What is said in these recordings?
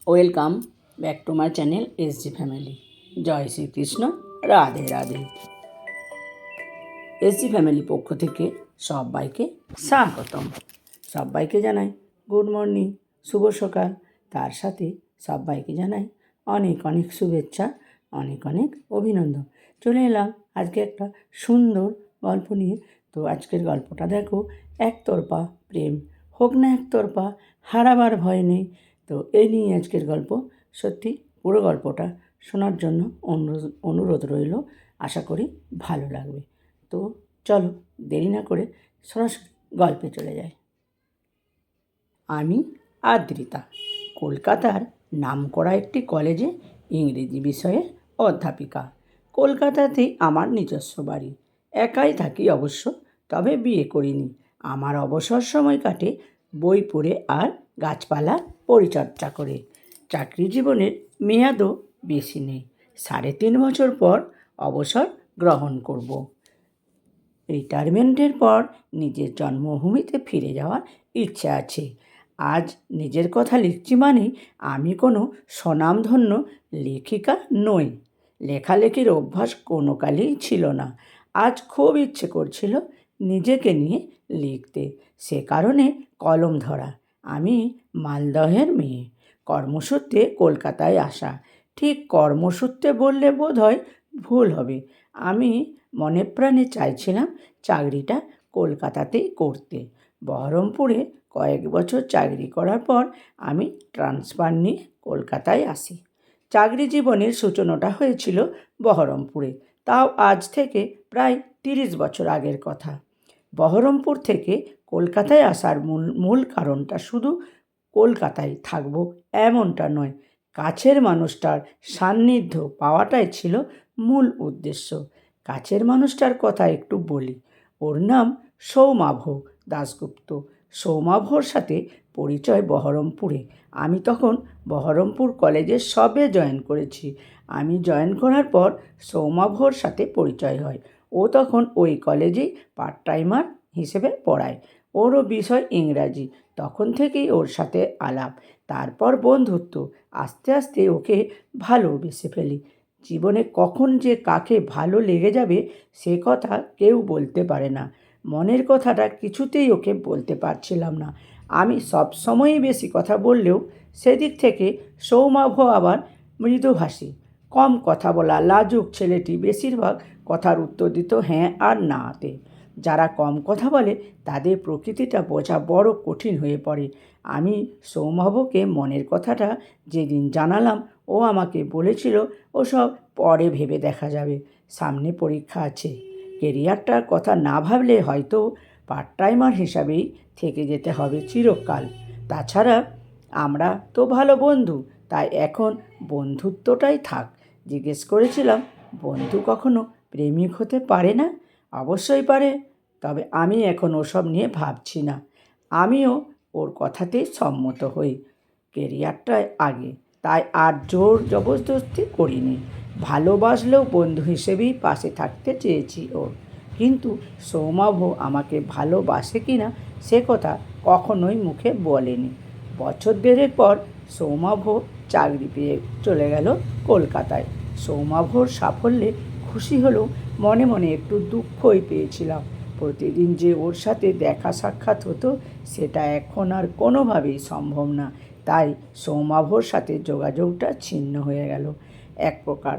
Welcome back to my channel SG family. জয় Shrikrishna, Radhe Radhe. SG family পক্ষ থেকে সবাইকে স্বাগতম। সবাইকে জানাই গুড মর্নিং, শুভ সকাল। তার সাথে সবাইকে জানাই অনেক অনেক শুভেচ্ছা, অনেক অনেক অভিনন্দন। চলে এলাম আজকে একটা সুন্দর গল্প নিয়ে। তো আজকের গল্পটা দেখো, একতরফা প্রেম হোক না একতরফা, হারাবার ভয় নেই। তো এই নিয়ে আজকের গল্প। সত্যি পুরো গল্পটা শোনার জন্য অনুরোধ রইল। আশা করি ভালো লাগবে। তো চলো দেরি না করে সরাসরি গল্পে চলে যাই। আমি আদ্রিতা কলকাতার নামকরা একটি কলেজে ইংরেজি বিষয়ে অধ্যাপিকা। কলকাতাতেই আমার নিজস্ব বাড়ি। একাই থাকি অবশ্য, তবে বিয়ে করিনি। আমার অবসর সময় কাটে বই পড়ে আর গাছপালা পরিচর্যা করে। চাকরি জীবনের মেয়াদও বেশি নেই, 3.5 বছর পর অবসর গ্রহণ করব। রিটায়ারমেন্টের পর নিজের জন্মভূমিতে ফিরে যাওয়ার ইচ্ছা আছে। আজ নিজের কথা লিখছি মানে আমি কোনো স্বনামধন্য লেখিকা নই। লেখালেখির অভ্যাস কোনো কালেই ছিল না। আজ খুব ইচ্ছে করছিল নিজেকে নিয়ে লিখতে, সে কারণে কলম ধরা। আমি মালদহের মেয়ে, কর্মসূত্রে কলকাতায় আসা। ঠিক কর্মসূত্রে বললে বোধ হয় ভুল হবে। আমি মনে প্রাণে চাইছিলাম চাকরিটা কলকাতাতেই করতে। বহরমপুরে কয়েক বছর চাকরি করার পর আমি ট্রান্সফার নিয়ে কলকাতায় আসি। চাকরি জীবনের সূচনাটা হয়েছিল বহরমপুরে, তাও আজ থেকে প্রায় 30 বছর আগের কথা। বহরমপুর থেকে কলকাতায় আসার মূল কারণটা শুধু কলকাতায় থাকবো এমনটা নয়, কাছের মানুষটার সান্নিধ্য পাওয়াটাই ছিল মূল উদ্দেশ্য। কাছের মানুষটার কথা একটু বলি। ওর নাম সৌমাভ দাশগুপ্ত। সৌমাভর সাথে পরিচয় বহরমপুরে। আমি তখন বহরমপুর কলেজে সবে জয়েন করেছি। আমি জয়েন করার পর সৌমাভর সাথে পরিচয় হয়। ও তখন ওই কলেজেই পার্ট টাইমার হিসেবে পড়ায়। ওরও বিষয় ইংরাজি। তখন থেকেই ওর সাথে আলাপ, তারপর বন্ধুত্ব। আস্তে আস্তে ওকে ভালোবেসে ফেলি। জীবনে কখন যে কাকে ভালো লেগে যাবে সে কথা কেউ বলতে পারে না। মনের কথাটা কিছুতেই ওকে বলতে পারছিলাম না। আমি সব সময়ই বেশি কথা বললেও সেদিক থেকে সৌমাভ আবার মৃদুভাষী, কম কথা বলা লাজুক ছেলেটি বেশিরভাগ কথার উত্তর দিত হ্যাঁ আর নাতে। যারা কম কথা বলে তাদের প্রকৃতিটা বোঝা বড় কঠিন হয়ে পড়ে। আমি সৌমাভকে মনের কথাটা যেদিন জানালাম, ও আমাকে বলেছিল ওসব পরে ভেবে দেখা যাবে, সামনে পরীক্ষা আছে। কেরিয়ারটার কথা না ভাবলে হয়তো পার্ট টাইমার হিসাবেই থেকে যেতে হবে চিরকাল। তাছাড়া আমরা তো ভালো বন্ধু, তাই এখন বন্ধুত্বটাই থাক। জিজ্ঞেস করেছিলাম, বন্ধু কখনো প্রেমিক হতে পারে না? অবশ্যই পারে, তবে আমি এখন ওসব নিয়ে ভাবছি না। আমিও ওর কথাতেই সম্মত হই। কেরিয়ারটাই আগে, তাই আর জোর জবরদস্তি করিনি। ভালোবাসলেও বন্ধু হিসেবেই পাশে থাকতে চেয়েছি ওর। কিন্তু সৌমাভ আমাকে ভালোবাসে কি না সে কথা কখনোই মুখে বলেনি। বছর দেড়েক পর সৌমাভ চাকরি পেয়ে চলে গেল কলকাতায়। সৌমাভর সাফল্যে খুশি হলেও মনে মনে একটু দুঃখই পেয়েছিলাম। প্রতিদিন যে ওর সাথে দেখা সাক্ষাৎ হতো সেটা এখন আর কোনোভাবেই সম্ভব না। তাই সৌমাভর সাথে যোগাযোগটা ছিন্ন হয়ে গেল এক প্রকার।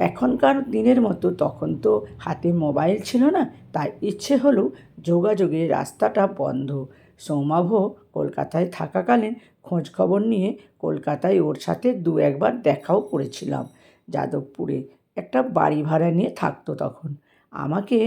এখনকার দিনের মতো তখন তো হাতে মোবাইল ছিল না, তাই ইচ্ছে হলেও যোগাযোগের রাস্তাটা বন্ধ। সৌমাভ কলকাতায় থাকাকালীন খোঁজ খবর নিয়ে কলকাতায় ওর সাথে 2-1বার দেখাও করেছিলাম। যাদবপুরে একটা বাড়ি ভাড়া নিয়ে থাকতো তখন। আমাকে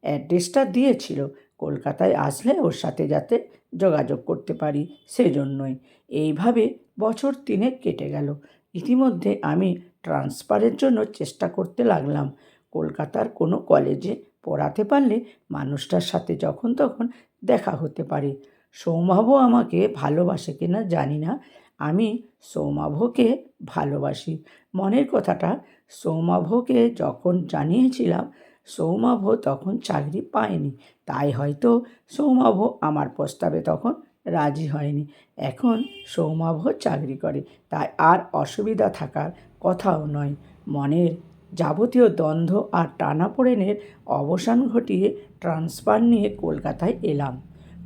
অ্যাড্রেসটা দিয়েছিল, কলকাতায় আসলে ওর সাথে যাতে যোগাযোগ করতে পারি সেজন্যই। এইভাবে বছর 3 কেটে গেল। ইতিমধ্যে আমি ট্রান্সফারের জন্য চেষ্টা করতে লাগলাম। কলকাতার কোনো কলেজে পড়াতে পারলে মানুষটার সাথে যখন তখন দেখা হতে পারে। সৌমাভ আমাকে ভালোবাসে কিনা জানি না, আমি সৌমাভকে ভালোবাসি। মনের কথাটা সৌমাভকে যখন জানিয়েছিলাম, সৌমাভ তখন চাকরি পায়নি, তাই হয়তো সৌমাভ আমার প্রস্তাবে তখন রাজি হয়নি। এখন সৌমাভ চাকরি করে, তাই আর অসুবিধা থাকার কথাও নয়। মনের যাবতীয় দ্বন্দ্ব আর টানাপোড়েনের অবসান ঘটিয়ে ট্রান্সফার নিয়ে কলকাতায় এলাম।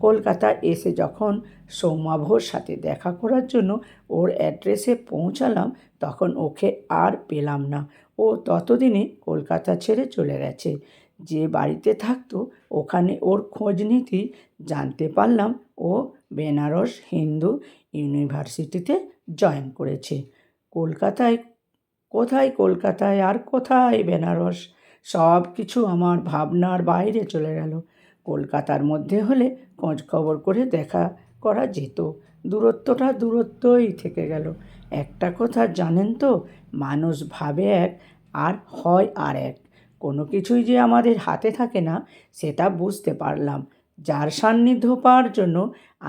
কলকাতায় এসে যখন সৌমাভর সাথে দেখা করার জন্য ওর অ্যাড্রেসে পৌঁছালাম, তখন ওকে আর পেলাম না। ও ততদিনে কলকাতা ছেড়ে চলে গেছে। যে বাড়িতে থাকতো ওখানে ওর খোঁজ নিতেই জানতে পারলাম ও বেনারস হিন্দু ইউনিভার্সিটিতে জয়েন করেছে। কলকাতায় কলকাতায় আর কোথায় বেনারস, সব কিছু আমার ভাবনার বাইরে চলে গেল। কলকাতার মধ্যে হলে খোঁজ খবর করে দেখা করা যেত, দূরত্বটা দূরত্বই থেকে গেল। একটা কথা জানেন তো, মানুষ ভাবে এক আর হয় আর এক। কোনো কিছুই যে আমাদের হাতে থাকে না সেটা বুঝতে পারলাম। যার সান্নিধ্য পাওয়ার জন্য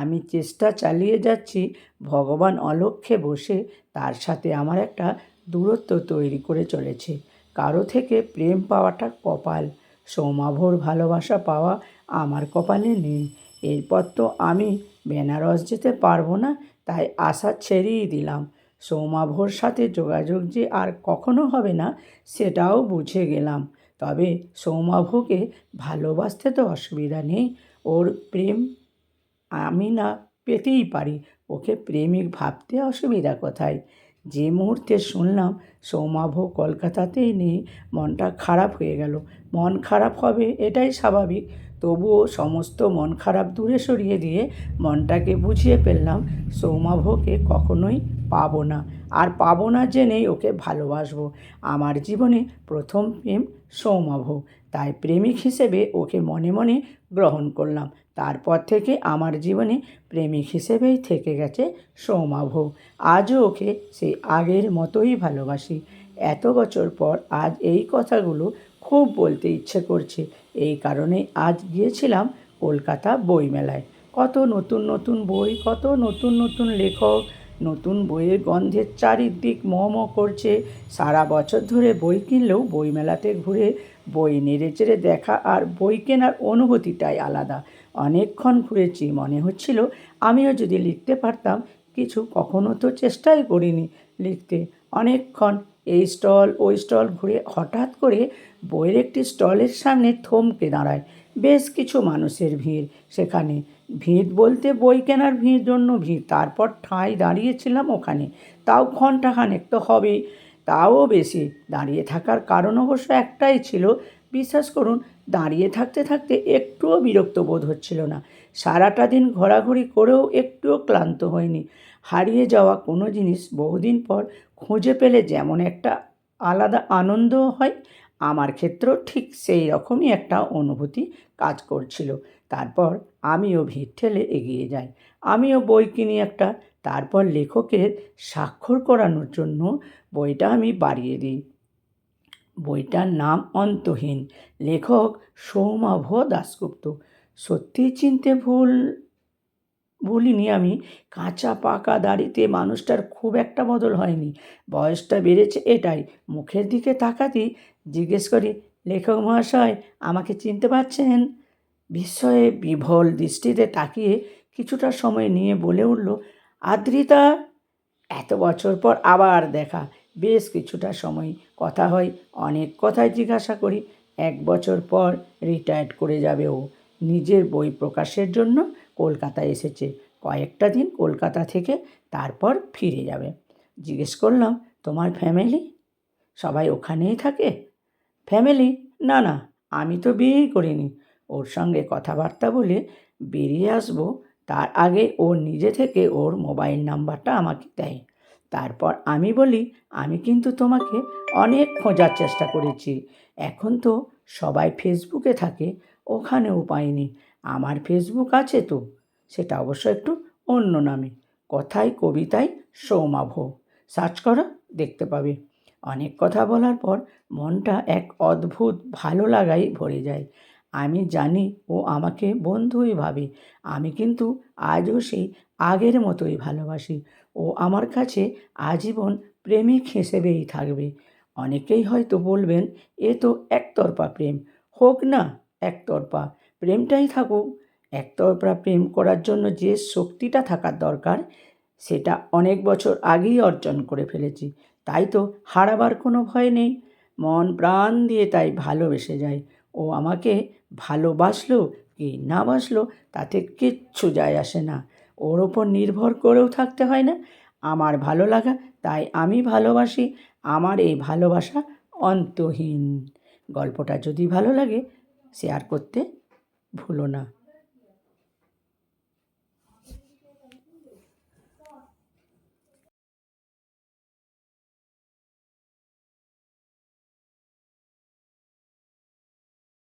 আমি চেষ্টা চালিয়ে যাচ্ছি, ভগবান অলক্ষ্যে বসে তার সাথে আমার একটা দূরত্ব তৈরি করে চলেছে। কারো থেকে প্রেম পাওয়াটা কপাল, সৌমাভর ভালোবাসা পাওয়া আমার কপালে নেই। এরপর তো আমি বেনারস যেতে পারবো না, তাই আশা ছেড়েই দিলাম। সৌমাভর সাথে যোগাযোগ যে আর কখনো হবে না সেটাও বুঝে গেলাম। তবে সৌমাভকে ভালোবাসতে তো অসুবিধা নেই, ওর প্রেম আমি না পেতেই পারি, ওকে প্রেমিক ভাবতে অসুবিধা কোথায়? যে মুহূর্তে শুনলাম সৌমাভ কলকাতাতেই নেই, মনটা খারাপ হয়ে গেল। মন খারাপ হবে এটাই স্বাভাবিক, তবুও সমস্ত মন খারাপ দূরে সরিয়ে দিয়ে মনটাকে বুঝিয়ে ফেললাম সৌমাভকে কখনোই পাবো না, আর পাবো না জেনেই ওকে ভালোবাসবো। আমার জীবনে প্রথম প্রেম সৌমাভ, তাই প্রেমিক হিসেবে ওকে মনে মনে গ্রহণ করলাম। তারপর থেকে আমার জীবনে প্রেমিক হিসেবেই থেকে গেছে সৌমাভ। আজও ওকে সেই আগের মতোই ভালোবাসি। এত বছর পর আজ এই কথাগুলো খুব বলতে ইচ্ছে করছে। এই কারণে আজ গিয়েছিলাম কলকাতা বইমেলায়। কত নতুন নতুন বই, কত নতুন নতুন লেখক, নতুন বইয়ের গন্ধের চারিদিক ম করছে। সারা বছর ধরে বই কিনলেও বইমেলাতে ঘুরে বই নেড়েচেড়ে দেখা আর বই কেনার অনুভূতিটাই আলাদা। অনেকক্ষণ ঘুরেছি, মনে হচ্ছিল আমিও যদি লিখতে পারতাম কিছু। কখনো তো চেষ্টাই করিনি লিখতে। অনেকক্ষণ এই স্টল ওই স্টল ঘুরে হঠাৎ করে বইয়ের একটি স্টলের সামনে থমকে দাঁড়ায়। বেশ কিছু মানুষের ভিড় সেখানে। ভিড় বলতে বই কেনার ভিড় জন্য ভিড়। তারপর ঠাঁই দাঁড়িয়েছিলাম ওখানে, তাও ঘন্টাখানেক তো হবেই, তাও বেশি। দাঁড়িয়ে থাকার কারণ অবশ্য একটাই ছিল, বিশ্বাস করুন দাঁড়িয়ে থাকতে থাকতে একটুও বিরক্ত বোধ হচ্ছিল না। সারাটা দিন ঘোরাঘুরি করেও একটুও ক্লান্ত হয়নি। হারিয়ে যাওয়া কোনো জিনিস বহুদিন পর খুঁজে পেলে যেমন একটা আলাদা আনন্দ হয়, আমার ক্ষেত্রেও ঠিক সেই রকমই একটা অনুভূতি কাজ করছিল। তারপর আমিও ভিড় ঠেলে এগিয়ে যাই। আমিও বই কিনি একটা। তারপর লেখকের স্বাক্ষর করানোর জন্য বইটা আমি বাড়িয়ে দিই। বইটার নাম অন্তহীন, লেখক সৌমাভ দাশগুপ্ত। সত্যিই চিনতে ভুলিনি আমি। কাঁচা পাকা দাড়িতে মানুষটার খুব একটা বদল হয়নি, বয়সটা বেড়েছে এটাই। মুখের দিকে তাকাতেই জিজ্ঞেস করি, লেখক মহাশয় আমাকে চিনতে পারছেন? বিস্ময়ে বিভোল দৃষ্টিতে তাকিয়ে কিছুটা সময় নিয়ে বলে উঠল, আদ্রিতা, এত বছর পর আবার দেখা। বেশ কিছুটা সময় কথা হয়, অনেক কথাই জিজ্ঞাসা করি। 1 বছর পর রিটায়ার্ড করে যাবে ও। নিজের বই প্রকাশের জন্য কলকাতায় এসেছে। কয়েকটা দিন কলকাতা থেকে তারপর ফিরে যাবে। জিজ্ঞেস করলাম, তোমার ফ্যামিলি সবাই ওখানেই থাকে? ফ্যামিলি? না না, আমি তো বিয়েই করিনি। ওর সঙ্গে কথাবার্তা বলে বেরিয়ে আসবো তার আগে ও নিজে থেকে ওর মোবাইল নাম্বারটা আমাকে দেয়। তারপর আমি বলি, আমি কিন্তু তোমাকে অনেক খোঁজার চেষ্টা করেছি। এখন তো সবাই ফেসবুকে থাকে, ওখানেও পাইনি। আমার ফেসবুক আছে তো, সেটা অবশ্য একটু অন্য নামে, কথায় কবিতায় সৌমাভ, সার্চ করো দেখতে পাবে। অনেক কথা বলার পর মনটা এক অদ্ভুত ভালো লাগায় ভরে যায়। আমি জানি ও আমাকে বন্ধুই ভাবে, আমি কিন্তু আজও সেই আগের মতোই ভালোবাসি। ও আমার কাছে আজীবন প্রেমিক হিসেবেই থাকবে। অনেকেই হয়তো বলবেন, এ তো একতরফা প্রেম। হোক না একতরফা, প্রেমটাই থাকুক। একতরফা প্রেম করার জন্য যে শক্তিটা থাকার দরকার সেটা অনেক বছর আগেই অর্জন করে ফেলেছি। তাই তো হারাবার কোনো ভয় নেই। মন প্রাণ দিয়ে তাই ভালোবেসে যাই। ও আমাকে ভালোবাসলো কি না বাসলো তাতে কিচ্ছু যায় আসে না। ওর ওপর নির্ভর করেও থাকতে হয় না। আমার ভালো লাগা তাই আমি ভালোবাসি। আমার এই ভালোবাসা অন্তহীন। গল্পটা যদি ভালো লাগে শেয়ার করতে ভুলো না।